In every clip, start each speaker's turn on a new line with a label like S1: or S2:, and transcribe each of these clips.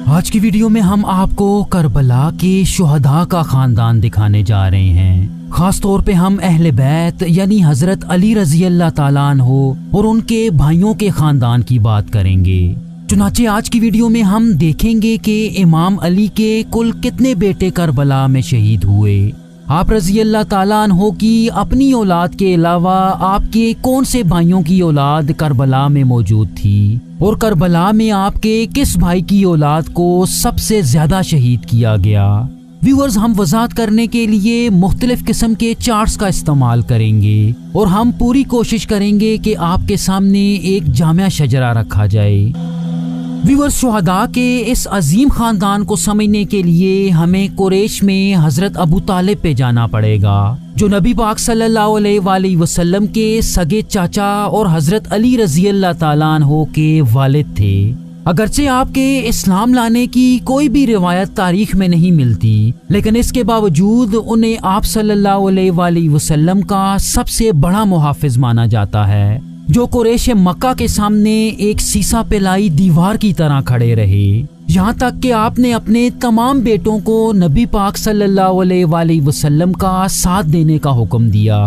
S1: آج کی ویڈیو میں ہم آپ کو کربلا کے شہداء کا خاندان دکھانے جا رہے ہیں۔ خاص طور پہ ہم اہل بیت یعنی حضرت علی رضی اللہ تعالیٰ عنہ اور ان کے بھائیوں کے خاندان کی بات کریں گے۔ چنانچہ آج کی ویڈیو میں ہم دیکھیں گے کہ امام علی کے کل کتنے بیٹے کربلا میں شہید ہوئے۔ آپ رضی اللہ تعالیٰ عنہ کی اپنی اولاد کے علاوہ آپ کے کون سے بھائیوں کی اولاد کربلا میں موجود تھی، اور کربلا میں آپ کے کس بھائی کی اولاد کو سب سے زیادہ شہید کیا گیا۔ ویورز، ہم وضاحت کرنے کے لیے مختلف قسم کے چارٹس کا استعمال کریں گے اور ہم پوری کوشش کریں گے کہ آپ کے سامنے ایک جامع شجرہ رکھا جائے۔ ویورز، شہداء کے اس عظیم خاندان کو سمجھنے کے لیے ہمیں قریش میں حضرت ابو طالب پہ جانا پڑے گا، جو نبی پاک صلی اللہ علیہ وآلہ وسلم کے سگے چاچا اور حضرت علی رضی اللہ تعالیٰ عنہ کے والد تھے۔ اگرچہ آپ کے اسلام لانے کی کوئی بھی روایت تاریخ میں نہیں ملتی، لیکن اس کے باوجود انہیں آپ صلی اللہ علیہ وآلہ وسلم کا سب سے بڑا محافظ مانا جاتا ہے، جو قریش مکہ کے سامنے ایک سیسا پلائی دیوار کی طرح کھڑے رہے، یہاں تک کہ آپ نے اپنے تمام بیٹوں کو نبی پاک صلی اللہ علیہ وآلہ وسلم کا ساتھ دینے کا حکم دیا۔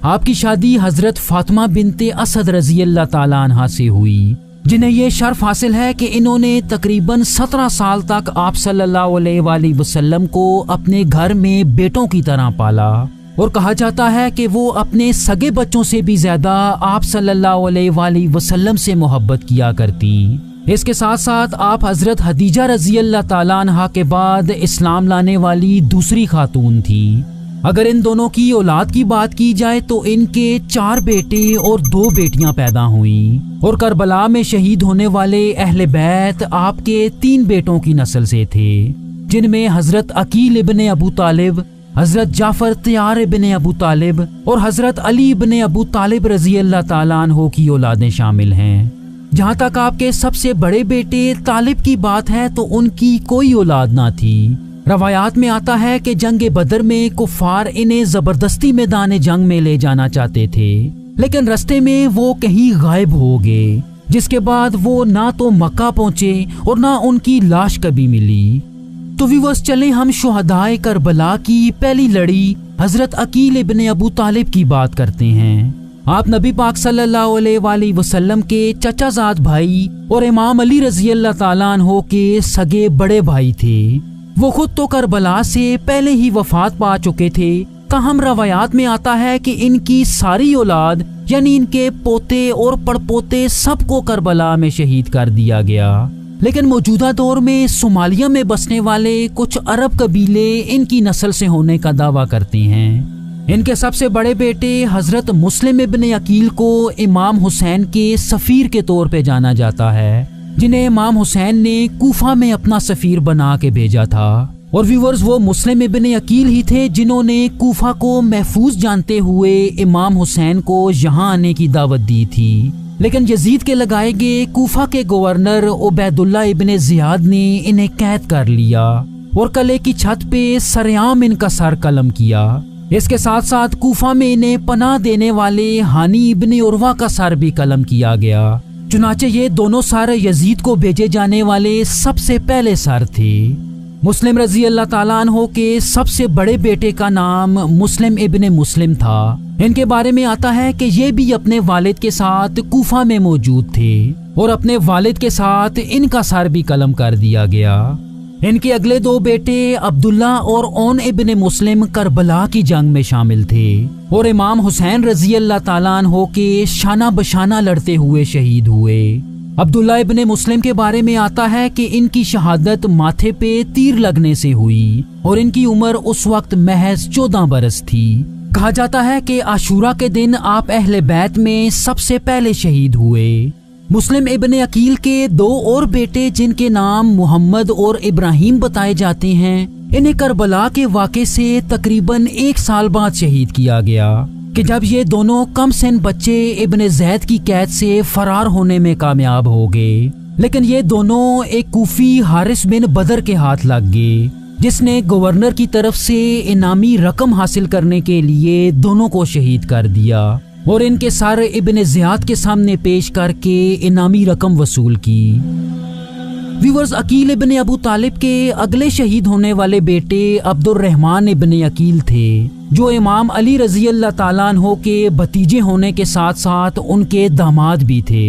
S1: آپ کی شادی حضرت فاطمہ بنت اسد رضی اللہ تعالیٰ عنہا سے ہوئی، جنہیں یہ شرف حاصل ہے کہ انہوں نے تقریباً 17 سال تک آپ صلی اللہ علیہ وآلہ وسلم کو اپنے گھر میں بیٹوں کی طرح پالا، اور کہا جاتا ہے کہ وہ اپنے سگے بچوں سے بھی زیادہ آپ صلی اللہ علیہ وآلہ وسلم سے محبت کیا کرتی۔ اس کے ساتھ ساتھ آپ حضرت خدیجہ رضی اللہ تعالیٰ عنہا کے بعد اسلام لانے والی دوسری خاتون تھی۔ اگر ان دونوں کی اولاد کی بات کی جائے تو ان کے 4 بیٹے اور 2 بیٹیاں پیدا ہوئیں، اور کربلا میں شہید ہونے والے اہل بیت آپ کے 3 بیٹوں کی نسل سے تھے، جن میں حضرت عقیل ابن ابو طالب، حضرت جعفر طیار ابن ابو طالب اور حضرت علی ابن ابو طالب رضی اللہ تعالیٰ عنہ کی اولادیں شامل ہیں۔ جہاں تک آپ کے سب سے بڑے بیٹے طالب کی بات ہے تو ان کی کوئی اولاد نہ تھی۔ روایات میں آتا ہے کہ جنگ بدر میں کفار انہیں زبردستی میدان جنگ میں لے جانا چاہتے تھے، لیکن رستے میں وہ کہیں غائب ہو گئے، جس کے بعد وہ نہ تو مکہ پہنچے اور نہ ان کی لاش کبھی ملی۔ تو ویورز، چلیں ہم شہدائے کربلا کی پہلی لڑی حضرت عقیل ابن ابو طالب کی بات کرتے ہیں۔ آپ نبی پاک صلی اللہ علیہ وآلہ وسلم کے چچا زاد بھائی اور امام علی رضی اللہ تعالیٰ عنہ کے سگے بڑے بھائی تھے۔ وہ خود تو کربلا سے پہلے ہی وفات پا چکے تھے، تاہم روایات میں آتا ہے کہ ان کی ساری اولاد یعنی ان کے پوتے اور پڑپوتے سب کو کربلا میں شہید کر دیا گیا۔ لیکن موجودہ دور میں صومالیہ میں بسنے والے کچھ عرب قبیلے ان کی نسل سے ہونے کا دعویٰ کرتے ہیں۔ ان کے سب سے بڑے بیٹے حضرت مسلم ابن عقیل کو امام حسین کے سفیر کے طور پہ جانا جاتا ہے، جنہیں امام حسین نے کوفہ میں اپنا سفیر بنا کے بھیجا تھا۔ اور ویورز، وہ مسلم ابن عقیل ہی تھے جنہوں نے کوفہ کو محفوظ جانتے ہوئے امام حسین کو یہاں آنے کی دعوت دی تھی، لیکن یزید کے لگائے گئے کوفہ کے گورنر عبید اللہ ابن زیاد نے انہیں قید کر لیا اور قلعے کی چھت پہ سرعام ان کا سر قلم کیا۔ اس کے ساتھ ساتھ کوفہ میں انہیں پناہ دینے والے ہانی ابن عروہ کا سر بھی قلم کیا گیا۔ چنانچہ یہ دونوں سر یزید کو بھیجے جانے والے سب سے پہلے سر تھے۔ مسلم رضی اللہ تعالیٰ عنہ کے سب سے بڑے بیٹے کا نام مسلم ابن مسلم تھا۔ ان کے بارے میں آتا ہے کہ یہ بھی اپنے والد کے ساتھ کوفہ میں موجود تھے، اور اپنے والد کے ساتھ ان کا سر بھی قلم کر دیا گیا۔ ان کے اگلے 2 بیٹے عبداللہ اور اون ابن مسلم کربلا کی جنگ میں شامل تھے، اور امام حسین رضی اللہ تعالیٰ عنہ کے شانہ بشانہ لڑتے ہوئے شہید ہوئے۔ عبداللہ ابن مسلم کے بارے میں آتا ہے کہ ان کی شہادت ماتھے پہ تیر لگنے سے ہوئی، اور ان کی عمر اس وقت محض 14 برس تھی۔ کہا جاتا ہے کہ عاشورہ کے دن آپ اہل بیت میں سب سے پہلے شہید ہوئے۔ مسلم ابن عقیل کے 2 اور بیٹے جن کے نام محمد اور ابراہیم بتائے جاتے ہیں، انہیں کربلا کے واقعے سے تقریباً 1 سال بعد شہید کیا گیا، کہ جب یہ دونوں کم سن بچے ابن زید کی قید سے فرار ہونے میں کامیاب ہو گئے، لیکن یہ دونوں ایک کوفی حارث بن بدر کے ہاتھ لگ گئے، جس نے گورنر کی طرف سے انعامی رقم حاصل کرنے کے لیے دونوں کو شہید کر دیا، اور ان کے سر ابن زیاد کے سامنے پیش کر کے انعامی رقم وصول کی۔ व्यूअर्स, अकील इब्न अबू तालिब के अगले शहीद होने वाले बेटे अब्दुर्रहमान इब्न अकील थे, जो इमाम अली रजी अल्लाह ताला अन्हो के भतीजे होने के साथ साथ उनके दामाद भी थे।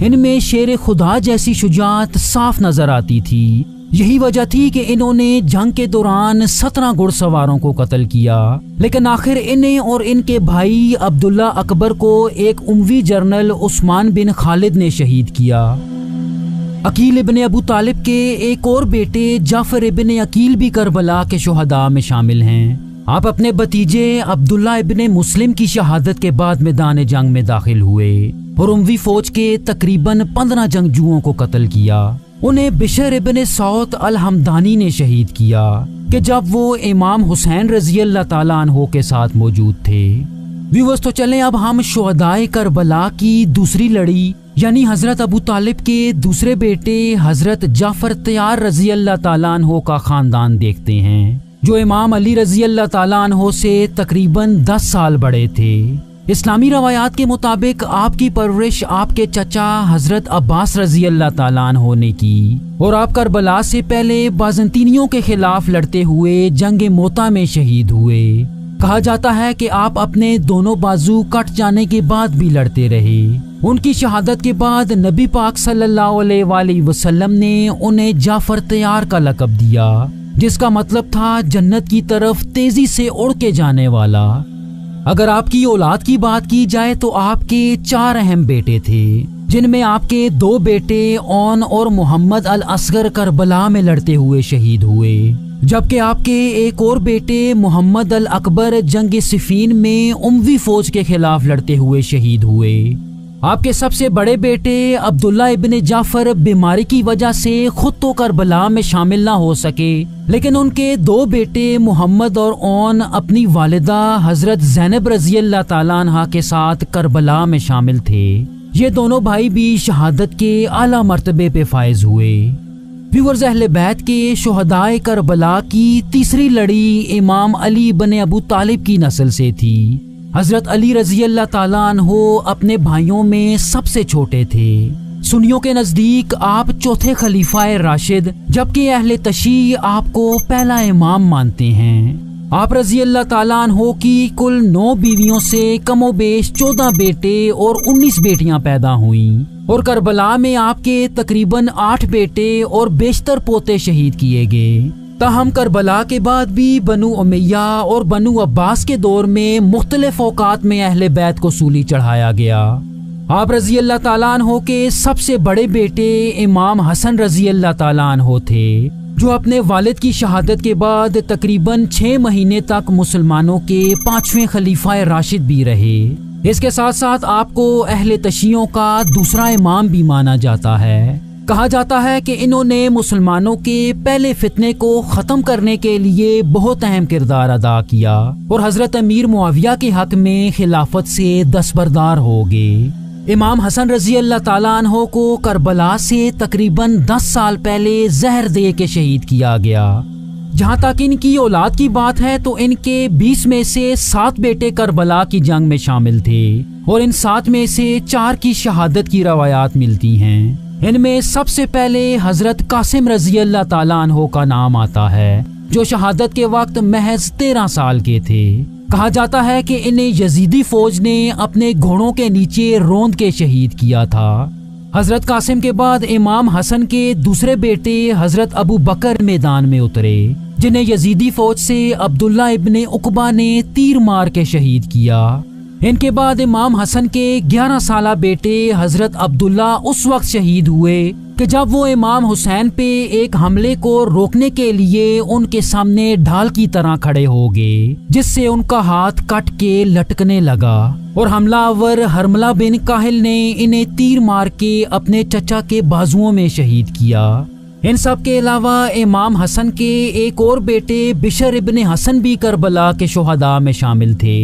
S1: इनमें शेर खुदा जैसी शुजाअत साफ नजर आती थी। यही वजह थी कि इन्होंने जंग के दौरान 17 घुड़सवारों को कत्ल किया, लेकिन आखिर इन्हें और इनके भाई अब्दुल्ला अकबर को एक उमवी जनरल उस्मान बिन खालिद ने शहीद किया। अकील इब्न अबू तालिब के एक और बेटे जाफर इब्न अकील भी करबला के शुहदा में शामिल हैं। आप अपने भतीजे अब्दुल्ला इब्न मुस्लिम की शहादत के बाद मैदान जंग में दाखिल हुए और उमवी फौज के तकरीबन 15 जंगजुओं को कत्ल किया। उन्हें बिशर इब्न सौद अल हमदानी ने शहीद किया कि जब वो इमाम हुसैन रजी अल्लाह ताला अन्हो के साथ मौजूद थे। व्यूअर्स, तो चलें अब हम शुहदाए करबला की दूसरी लड़ी यानी हजरत अबू तालिब के दूसरे बेटे हजरत जाफर तैयार रजी अल्लाह ताला अन्हो का खानदान देखते हैं, जो इमाम अली रजी अल्लाह ताला अन्हो से तकरीबन 10 साल बड़े थे। इस्लामी रवायात के मुताबिक आपकी परवरिश आपके चचा हजरत अब्बास रजी अल्लाह ताला अन्हो ने की और आप करबला से पहले बाज़ंतीनियों के खिलाफ लड़ते हुए जंग मोता में शहीद हुए। कहा जाता है कि आप अपने दोनों बाजू कट जाने के बाद भी लड़ते रहे। उनकी शहादत के बाद नबी पाक सल्लल्लाहु अलैहि वसल्लम ने उन्हें जाफर तैयार का लक़ब दिया, जिसका मतलब था जन्नत की तरफ तेजी से उड़ के जाने वाला। अगर आपकी औलाद की बात की जाए तो आपके 4 अहम बेटे थे, जिनमें आपके 2 बेटे ओन और मोहम्मद अल असगर करबला में लड़ते हुए शहीद हुए, जबकि आपके एक और बेटे मोहम्मद अल अकबर जंग सिफीन में उमवी फौज के खिलाफ लड़ते हुए शहीद हुए। आपके सबसे बड़े बेटे अब्दुल्ला इब्न जाफर बीमारी की वजह से खुद तो करबला में शामिल ना हो सके, लेकिन उनके 2 बेटे मोहम्मद और ओन अपनी वालिदा हजरत ज़ैनब रजी अल्लाह ताला अन्हा के साथ करबला में शामिल थे। ये दोनों भाई भी शहादत के आला मर्तबे पे फायज हुए। व्यूअर्स, अहले बैत के शुहदाए करबला की तीसरी लड़ी इमाम अली इब्न अबू तालिब की नस्ल से थी। हजरत अली रजी अल्लाह ताला अन्हो अपने भाइयों में सबसे छोटे थे। सुन्नियों के नजदीक आप चौथे खलीफाए राशिद, जबकि अहले तशी आपको पहला इमाम मानते हैं। आप रजी अल्लाह ताला अन्हो की कुल 9 बीवियों से कमोबेश 14 बेटे और 19 बेटियां पैदा हुईं और करबला में आपके तकरीबन 8 बेटे और बेशतर पोते शहीद किए गए। ताहम करबला के बाद भी बनु उमैया और बनु अब्बास के दौर में मुख्तलिफ औकात में अहले बैत को सूली चढ़ाया गया। आप रजी अल्लाह ताला अन्हो के सबसे बड़े बेटे इमाम हसन रजी अल्लाह ताला अन्हो थे, जो अपने वालिद की शहादत के बाद तकरीबन 6 महीने तक मुसलमानों के 5वें खलीफाए राशिद भी रहे। इसके साथ साथ आपको अहले तशियों का दूसरा इमाम भी माना जाता है। कहा जाता है कि इन्होंने मुसलमानों के पहले फितने को ख़त्म करने के लिए बहुत अहम किरदार अदा किया और हज़रत अमीर मुआविया के हक में खिलाफत से दस्तबरदार हो गए। इमाम हसन रजी अल्लाह ताला अन्हो को करबला से तकरीबन 10 साल पहले जहर दे के शहीद किया गया। जहाँ तक इनकी औलाद की बात है तो इनके 20 में से 7 बेटे करबला की जंग में शामिल थे और इन 7 में से 4 की शहादत की रवायात मिलती हैं। इनमें सबसे पहले हजरत कासिम रजी अल्लाह ताला अन्हो का नाम आता है, जो शहादत के वक्त महज 13 साल के थे। कहा जाता है कि इन्हें यजीदी फौज ने अपने घोड़ों के नीचे रोंद के शहीद किया था। हजरत कासिम के बाद इमाम हसन के दूसरे बेटे हजरत अबू बकर मैदान में उतरे, जिन्हें यजीदी फौज से अब्दुल्ला इब्ने उकबा ने तीर मार के शहीद किया। इनके बाद इमाम हसन के 11 साला बेटे हजरत अब्दुल्ला उस वक्त शहीद हुए कि जब वो इमाम हुसैन पे एक हमले को रोकने के लिए उनके सामने ढाल की तरह खड़े हो गए, जिससे उनका हाथ कट के लटकने लगा और हमलावर हरमला बिन काहिल ने इन्हें तीर मार के अपने चचा के बाजुओं में शहीद किया। इन सब के अलावा इमाम हसन के एक और बेटे बिशर इब्ने हसन भी करबला के शुहदा में शामिल थे।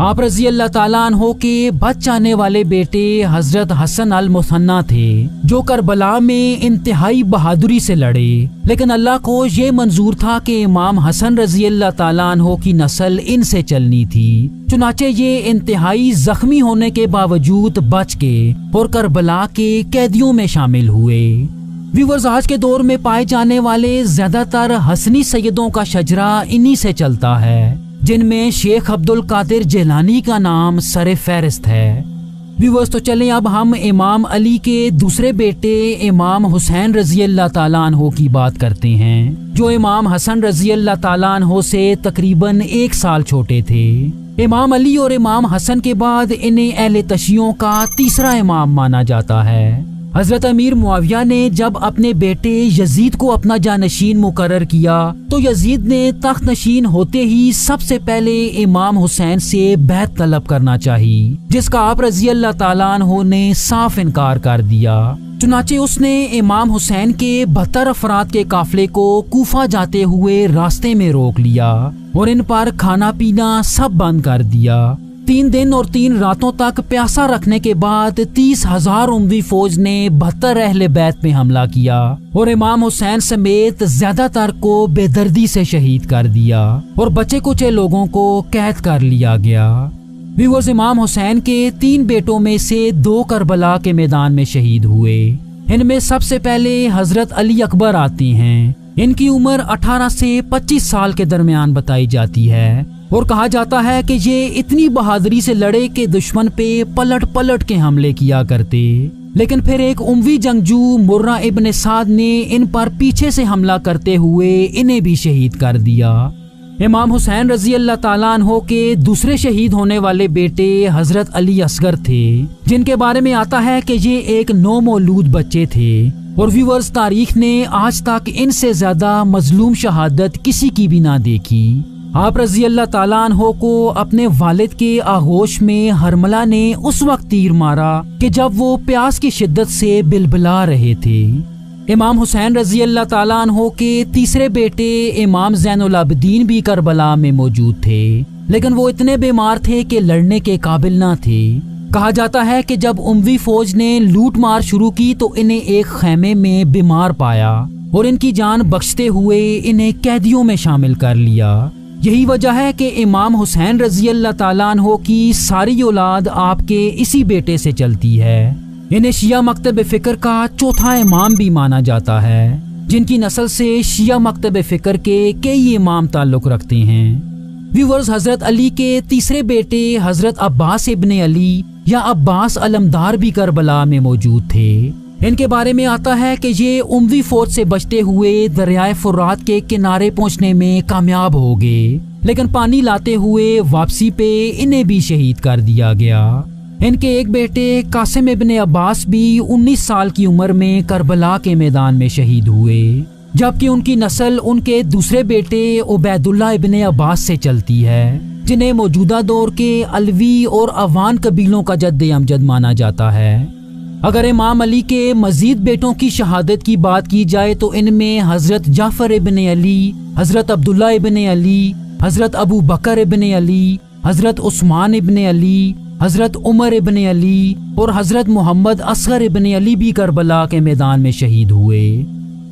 S1: आप रजी अल्लाह ताला अन्हो के बच जाने वाले बेटे हजरत हसन अल मुसन्ना थे, जो करबला में इंतहाई बहादुरी से लड़े, लेकिन अल्लाह को ये मंजूर था कि इमाम हसन रजी अल्लाह ताला अन्हो की नस्ल इनसे चलनी थी। चुनाचे ये इंतहाई जख्मी होने के बावजूद बच गए और करबला के कैदियों में शामिल हुए। व्यूअर्स, आज के दौर में पाए जाने वाले ज्यादातर हसनी सैयदों का शजरा इन्हीं से चलता है, जिनमें शेख अब्दुल कादिर जिलानी का नाम सरे फहरिस्त है। व्यूअर्स, तो चलें अब हम इमाम अली के दूसरे बेटे इमाम हुसैन रजी अल्लाह ताला अन्हो की बात करते हैं, जो इमाम हसन रजी अल्लाह ताला अन्हो से तकरीबन 1 साल छोटे थे। इमाम अली और इमाम हसन के बाद इन्हें अहले तशियों का तीसरा इमाम माना जाता है। हजरत अमीर मुआविया ने जब अपने बेटे यजीद को अपना जानशीन मुकर्रर किया तो यजीद ने तख्त नशीन होते ही सबसे पहले इमाम हुसैन से बैत तलब करना चाहिए, जिसका आप रजी अल्लाह ताला अन्हो ने साफ इनकार कर दिया। चुनाचे उसने इमाम हुसैन के 72 अफराद के काफिले को कूफा जाते हुए रास्ते में रोक लिया और इन पर खाना पीना सब बंद कर दिया। 3 दिन और 3 रातों तक प्यासा रखने के बाद 30,000 उमवी फौज ने 72 अहले बैत में हमला किया और इमाम हुसैन समेत ज्यादातर को बेदर्दी से शहीद कर दिया और बचे कुचे लोगों को कैद कर लिया गया। व्यूअर्स, इमाम हुसैन के 3 बेटों में से 2 करबला के मैदान में शहीद हुए। इनमें सबसे पहले हजरत अली अकबर आते हैं। इनकी उम्र 18 से 25 साल के दरमियान बताई जाती है और कहा जाता है कि ये इतनी बहादुरी से लड़े कि दुश्मन पे पलट पलट के हमले किया करते, लेकिन फिर एक उमवी जंगजू मुर्रा इब्न साद ने इन पर पीछे से हमला करते हुए इन्हें भी शहीद कर दिया। इमाम हुसैन रजी अल्लाह ताला अन्हो के दूसरे शहीद होने वाले बेटे हजरत अली असगर थे, जिनके बारे में आता है कि ये एक नौमौलूद बच्चे थे और व्यूअर्स, तारीख ने आज तक इनसे ज्यादा मजलूम शहादत किसी की भी ना देखी। आप रजी अल्लाह ताला अन्हो को अपने वालिद के आगोश में हरमला ने उस वक्त तीर मारा कि जब वो प्यास की शिद्दत से बिलबिला रहे थे। इमाम हुसैन रजी अल्लाह ताला अन्हो के तीसरे बेटे इमाम ज़ैनुल आबिदीन भी करबला में मौजूद थे, लेकिन वो इतने बीमार थे कि लड़ने के काबिल ना थे। कहा जाता है कि जब उमवी फौज ने लूट मार शुरू की तो इन्हें एक खैमे में बीमार पाया और इनकी जान बख्शते हुए इन्हें कैदियों में शामिल कर लिया। यही वजह है कि इमाम हुसैन रजी अल्लाह ताला अन्हो की सारी औलाद आपके इसी बेटे से चलती है। इन्हें शिया मकतब फिक्र का चौथा इमाम भी माना जाता है, जिनकी नस्ल से शिया मकतब फिक्र के कई इमाम ताल्लुक रखते हैं। व्यूअर्स, हजरत अली के तीसरे बेटे हजरत अब्बास इब्ने अली या अब्बास अलमदार भी करबला में मौजूद थे। इनके बारे में आता है कि ये उमवी फौज से बचते हुए दरियाए फुरात के किनारे पहुंचने में कामयाब हो गए, लेकिन पानी लाते हुए वापसी पे इन्हें भी शहीद कर दिया गया। इनके एक बेटे कासिम इब्ने अब्बास भी 19 साल की उम्र में करबला के मैदान में शहीद हुए, जबकि उनकी नस्ल उनके दूसरे बेटे उबैदुल्लाह इब्ने अब्बास से चलती है, जिन्हें मौजूदा दौर के अलवी और अवान कबीलों का जद्द अमजद माना जाता है। अगर इमाम अली के मजीद बेटों की शहादत की बात की जाए तो इनमें हजरत जाफर इब्ने अली, हजरत अब्दुल्ला इब्ने अली, हजरत अबू बकर इब्ने अली, हजरत उस्मान इब्ने अली, हजरत उमर इब्ने अली और हजरत मोहम्मद असगर इब्ने अली भी करबला के मैदान में शहीद हुए।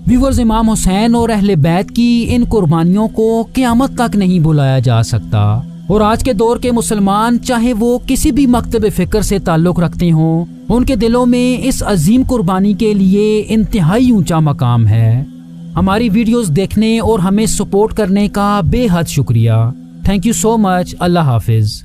S1: व्यूअर्स, इमाम हुसैन और अहले बैत की इन कुर्बानियों को क़यामत तक नहीं भुलाया जा सकता और आज के दौर के मुसलमान, चाहे वो किसी भी मकतब फिक्र से ताल्लुक रखते हों, उनके दिलों में इस अजीम कुर्बानी के लिए इंतहाई ऊंचा मकाम है। हमारी वीडियोस देखने और हमें सपोर्ट करने का बेहद शुक्रिया। Thank you so much. Allah Hafiz.